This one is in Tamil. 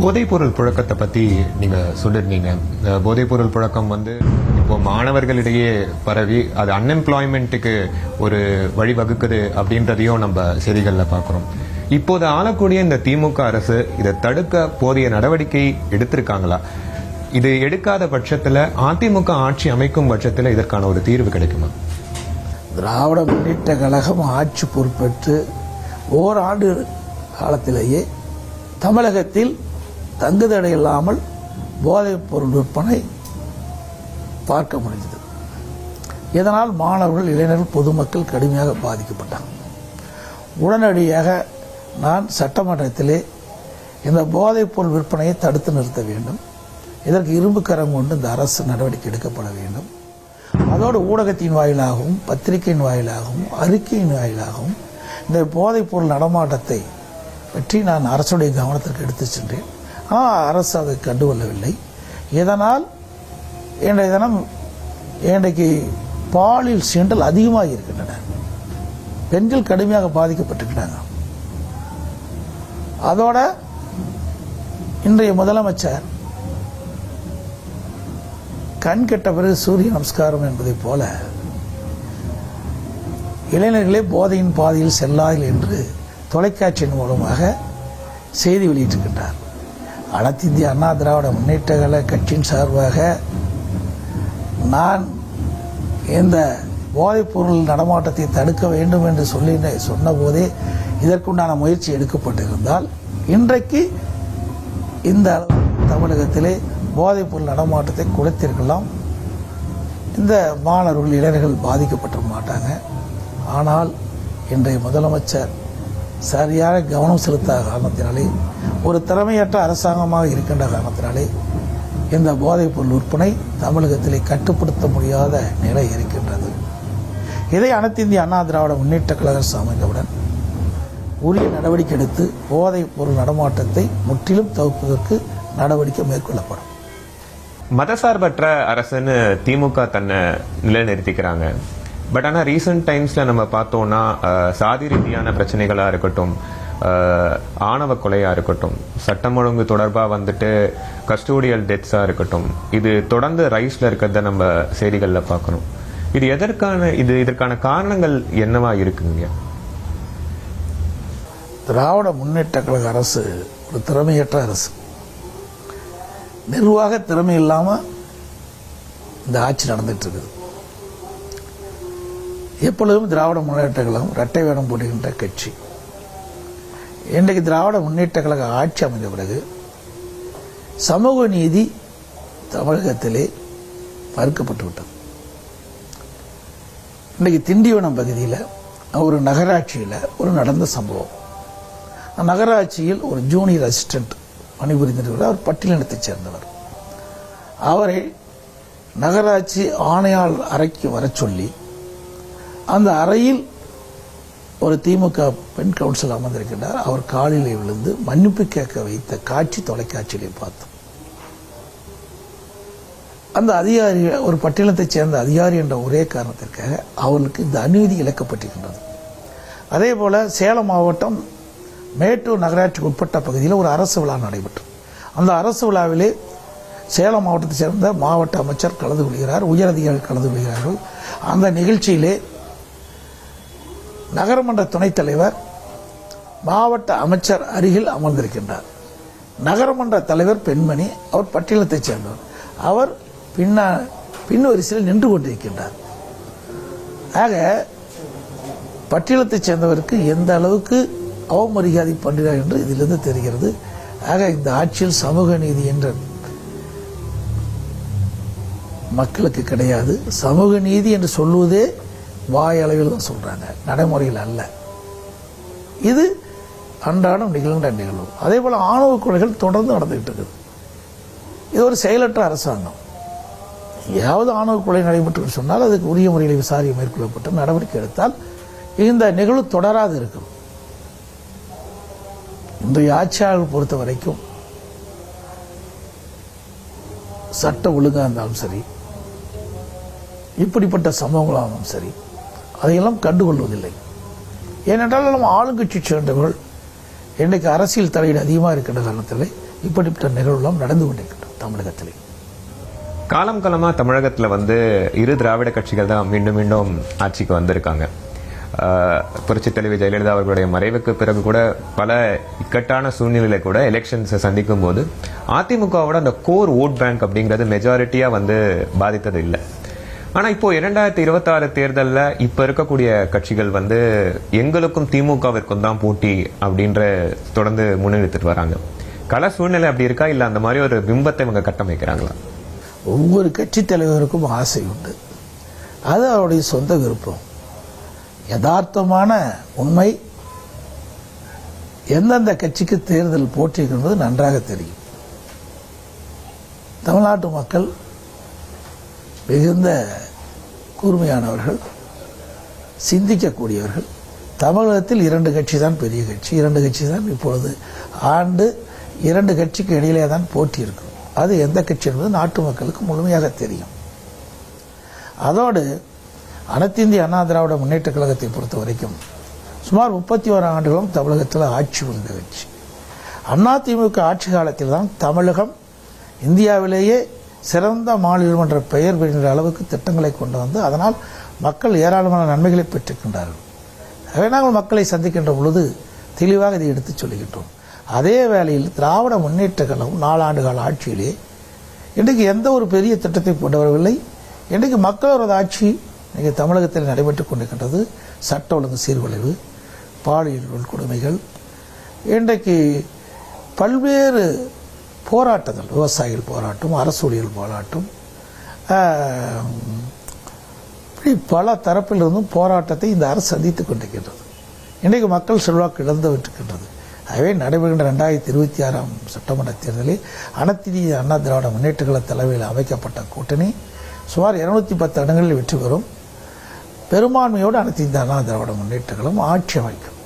போதைப்பொருள் புழக்கத்தை பத்தி நீங்க சொல்லிருந்தீங்க. போதைப்பொருள் புழக்கம் இப்போ மாணவர்களிடையே பரவி அது அன்எம்ப்ளாய்மெண்ட்டுக்கு ஒரு வழிவகுக்குது அப்படின்றதையும் நம்ம செய்திகள்ல பார்க்கிறோம். இப்போது ஆளக்கூடிய இந்த திமுக அரசு இதை தடுக்க போதிய நடவடிக்கை எடுத்திருக்காங்களா? இது எடுக்காத பட்சத்துல அதிமுக ஆட்சி அமைக்கும் பட்சத்துல இதற்கான ஒரு தீர்வு கிடைக்குமா? திராவிட முன்னேற்ற கழகம் ஆட்சி பொறுப்பேற்று ஓராண்டு காலத்திலேயே தமிழகத்தில் தங்குதடை இல்லாமல் போதைப் பொருள் விற்பனை பார்க்க முடிந்தது. இதனால் மாணவர்கள், இளைஞர்கள், பொதுமக்கள் கடுமையாக பாதிக்கப்பட்டாங்க. உடனடியாக நான் சட்டமன்றத்திலே இந்த போதைப் பொருள் விற்பனையை தடுத்து நிறுத்த வேண்டும், இதற்கு இரும்பு கரம் கொண்டு இந்த அரசு நடவடிக்கை எடுக்கப்பட வேண்டும். அதோடு ஊடகத்தின் வாயிலாகவும் பத்திரிகையின் வாயிலாகவும் அறிக்கையின் வாயிலாகவும் இந்த போதைப் பொருள் நடமாட்டத்தை பற்றி நான் அரசுடைய கவனத்திற்கு எடுத்து சென்றேன். ஆனால் அரசு அதை கண்டுகொள்ளவில்லை. இதனால் இன்றைய தினம் இன்றைக்கு பாலியல் சீண்டல் அதிகமாக இருக்கின்றன. பெண்கள் கடுமையாக பாதிக்கப்பட்டிருக்கிறாங்க. அதோட இன்றைய முதலமைச்சர் கண் கெட்ட பிறகு சூரிய நமஸ்காரம் என்பதை போல இளைஞர்களே போதையின் பாதையில் செல்லார்கள் என்று தொலைக்காட்சியின் மூலமாக செய்தி வெளியிட்டிருக்கின்றார். அனைத்து இந்திய அண்ணா திராவிட முன்னேற்ற கழக கட்சியின் சார்பாக நான் இந்த போதைப் பொருள் நடமாட்டத்தை தடுக்க வேண்டும் என்று சொன்ன போதே இதற்குண்டான முயற்சி எடுக்கப்பட்டிருந்தால் இன்றைக்கு இந்த தமிழகத்திலே போதைப் பொருள் நடமாட்டத்தை குறைத்திருக்கலாம். இந்த மாணவர்கள், இளைஞர்கள் பாதிக்கப்பட்ட மாட்டாங்க. ஆனால் இன்றைய முதலமைச்சர் சரியான கவனம் செலுத்தாத காரணத்தினாலே, ஒரு திறமையற்ற அரசாங்கமாக இருக்கின்ற காரணத்தினாலே இந்த போதைப் பொருள் விற்பனை தமிழகத்திலே கட்டுப்படுத்த முடியாத நிலை இருக்கின்றது. இதை அனைத்து இந்திய அண்ணா திராவிட முன்னேற்ற கழக அமைந்தவுடன் உரிய நடவடிக்கை எடுத்து போதைப் பொருள் நடமாட்டத்தை முற்றிலும் தவிர்ப்பதற்கு நடவடிக்கை மேற்கொள்ளப்படும். மதசார்பற்ற அரசுன்னு திமுக தன்னை நிலைநிறுத்திக்கிறாங்க. பட் ஆனால் ரீசெண்ட் டைம்ஸ்ல நம்ம பார்த்தோம்னா சாதி ரீதியான பிரச்சனைகளா இருக்கட்டும், ஆணவ கொலையா இருக்கட்டும், சட்டம் ஒழுங்கு தொடர்பாக கஸ்டோடியல் டெத்ஸா இருக்கட்டும், இது தொடர்ந்து ரைஸ்ல இருக்கிறத நம்ம செய்திகள்ல பார்க்கணும். இது இதற்கான காரணங்கள் என்னவா இருக்குங்க? திராவிட முன்னேற்ற கழக அரசு ஒரு திறமையற்ற அரசு. நிர்வாக திறமை இல்லாம இந்த ஆட்சி நடந்துட்டு இருக்குது. எப்பொழுதும் திராவிட முன்னேற்ற கழகம் இரட்டை வேடம் போடுகின்ற கட்சி. இன்றைக்கு திராவிட முன்னேற்ற கழக ஆட்சி அமைந்த பிறகு சமூக நீதி தமிழகத்திலே மறுக்கப்பட்டு விட்டது. இன்றைக்கு திண்டிவனம் பகுதியில் ஒரு நகராட்சியில் ஒரு நடந்த சம்பவம். நகராட்சியில் ஒரு ஜூனியர் அசிஸ்டன்ட் பணிபுரிந்திருக்கிறார். அவர் பட்டியலினத்தைச் சேர்ந்தவர். அவரை நகராட்சி ஆணையாளர் அறைக்கு வர சொல்லி அந்த அறையில் ஒரு திமுக பெண் கவுன்சிலர் அமர்ந்திருக்கின்றார். அவர் காலிலே விழுந்து மன்னிப்பு கேட்க வைத்த காட்சி தொலைக்காட்சியிலே பார்த்தோம். அந்த அதிகாரி ஒரு பட்டியலத்தைச் சேர்ந்த அதிகாரி என்ற ஒரே காரணத்திற்காக அவர்களுக்கு இந்த அநீதி இழைக்கப்பட்டிருக்கின்றது. அதே போல சேலம் மாவட்டம் மேட்டூர் நகராட்சிக்கு உட்பட்ட பகுதியில் ஒரு அரசு விழா நடைபெற்றது. அந்த அரசு விழாவிலே சேலம் மாவட்டத்தைச் சேர்ந்த மாவட்ட அமைச்சர் கலந்து கொள்கிறார், உயரதிகாரிகள் கலந்து கொள்கிறார்கள். அந்த நிகழ்ச்சியிலே நகரமன்ற துணைத் தலைவர் மாவட்ட அமைச்சர் அருகில் அமர்ந்திருக்கின்றார். நகரமன்ற தலைவர் பெண்மணி, அவர் பட்டியலத்தைச் சேர்ந்தவர். அவர் பின்வரிசையில் நின்று கொண்டிருக்கின்றார். ஆக பட்டியலத்தைச் சேர்ந்தவருக்கு எந்த அளவுக்கு அவமரியாதை பண்ணுகிறார் என்று இதிலிருந்து தெரிகிறது. ஆக இந்த ஆட்சியில் சமூக நீதி என்ற மக்களுக்கு கிடையாது. சமூக நீதி என்று சொல்லுவதே வாய் அளவில் தான் சொல்றாங்க, நடைமுறையில் அல்ல. இது அன்றாடம் நிகழ்ந்த நிகழ்வு. அதே போல ஆணவ கொலைகள் தொடர்ந்து நடந்துகிட்டு இருக்குது. இது ஒரு செயலற்ற அரசாங்கம். ஏதாவது ஆணவ கொலை நடைபெற்று சொன்னால் அதுக்கு உரிய முறையில் விசாரணை மேற்கொள்ளப்பட்டு நடவடிக்கை எடுத்தால் இந்த நிகழ்வு தொடராது இருக்கும். இன்றைய ஆட்சியாளர்கள் பொறுத்த வரைக்கும் சட்ட ஒழுங்காக இருந்தாலும் சரி, இப்படிப்பட்ட சம்பவங்களாலும் சரி, அதையெல்லாம் கண்டுகொள்வதில்லை. ஏனென்றால் நம்ம ஆளுங்கட்சி சேர்ந்தவர்கள் இன்றைக்கு அரசியல் தலையீடு அதிகமாக இருக்கின்ற காரணத்தில் இப்படிப்பட்ட நிகழ்வுலாம் நடந்து கொண்டிருக்கின்றோம் தமிழகத்திலே. காலம் காலமா தமிழகத்துல இரு திராவிட கட்சிகள் தான் மீண்டும் மீண்டும் ஆட்சிக்கு வந்திருக்காங்க. புரட்சித் தலைவி ஜெயலலிதா அவர்களுடைய மறைவுக்கு பிறகு கூட பல இக்கட்டான சூழ்நிலையில கூட எலெக்ஷன்ஸை சந்திக்கும் போது அதிமுகவோட அந்த கோர் ஓட் பேங்க் அப்படிங்கிறது மெஜாரிட்டியா பாதித்தது இல்லை. ஆனா இப்போ 2026 தேர்தல்ல இப்ப இருக்கக்கூடிய கட்சிகள் எங்களுக்கும் திமுகவிற்கும் தான் போட்டி அப்படின்ற தொடர்ந்து முன்னெடுத்துட்டு வராங்க. கள சூழ்நிலை அப்படி இருக்கா, இல்ல அந்த மாதிரி ஒரு பிம்பத்தை இவங்க கட்டமைக்கிறாங்களா? ஒவ்வொரு கட்சி தலைவருக்கும் ஆசை உண்டு, அது அவருடைய சொந்த விருப்பம். யதார்த்தமான உண்மை எந்தெந்த கட்சிக்கு தேர்தல் போட்டி என்பது நன்றாக தெரியும். தமிழ்நாட்டு மக்கள் மிகுந்த கூர்மையானவர்கள், சிந்திக்கக்கூடியவர்கள். தமிழகத்தில் 2 கட்சி தான் பெரிய கட்சி, 2 கட்சி தான் இப்பொழுது ஆண்டு 2 கட்சிக்கு இடையிலே தான் போட்டி இருக்கும். அது எந்த கட்சி என்பது நாட்டு மக்களுக்கு முழுமையாக தெரியும். அதோடு அனைத்து இந்திய அண்ணா திராவிட முன்னேற்ற கழகத்தை பொறுத்த வரைக்கும் சுமார் 31 ஆண்டுகளும் தமிழகத்தில் ஆட்சி புரிந்த கட்சி. அதிமுக ஆட்சி காலத்தில் தான் தமிழகம் இந்தியாவிலேயே சிறந்த மாநிலம் என்ற பெயர் பெறுகின்ற அளவுக்கு திட்டங்களை கொண்டு வந்து அதனால் மக்கள் ஏராளமான நன்மைகளை பெற்றிருக்கின்றார்கள். ஆகவே நாங்கள் மக்களை சந்திக்கின்ற பொழுது தெளிவாக இதை எடுத்துச் சொல்லுகின்றோம். அதே வேளையில் திராவிட முன்னேற்ற கழகம் 4 ஆண்டு கால ஆட்சியிலே இன்றைக்கு எந்த ஒரு பெரிய திட்டத்தை கொண்டு வரவில்லை. இன்றைக்கு மக்களோட ஆட்சி இன்றைக்கு தமிழகத்தில் நடைபெற்றுக் கொண்டிருக்கின்றது. சட்ட ஒழுங்கு சீர்குலைவு, பாலியல் கொடுமைகள், இன்றைக்கு பல்வேறு போராட்டங்கள், விவசாயிகள் போராட்டம், அரசு ஊழியர்கள் போராட்டம், இப்படி பல தரப்பிலிருந்தும் போராட்டத்தை இந்த அரசு சந்தித்துக் கொண்டிருக்கின்றது. இன்றைக்கு மக்கள் செல்வாக்கு இழந்து விட்டிருக்கின்றது. ஆகவே நடைபெறுகின்ற 2026 சட்டமன்ற தேர்தலில் அனைத்து இந்திய அண்ணா திராவிட முன்னேற்ற கழக தலைமையில் அமைக்கப்பட்ட கூட்டணி சுமார் 210 இடங்களில் வெற்றி பெறும். பெரும்பான்மையோடு அனைத்து இந்திய அண்ணா திராவிட முன்னேற்ற கழகம் ஆட்சி அமைக்கும்.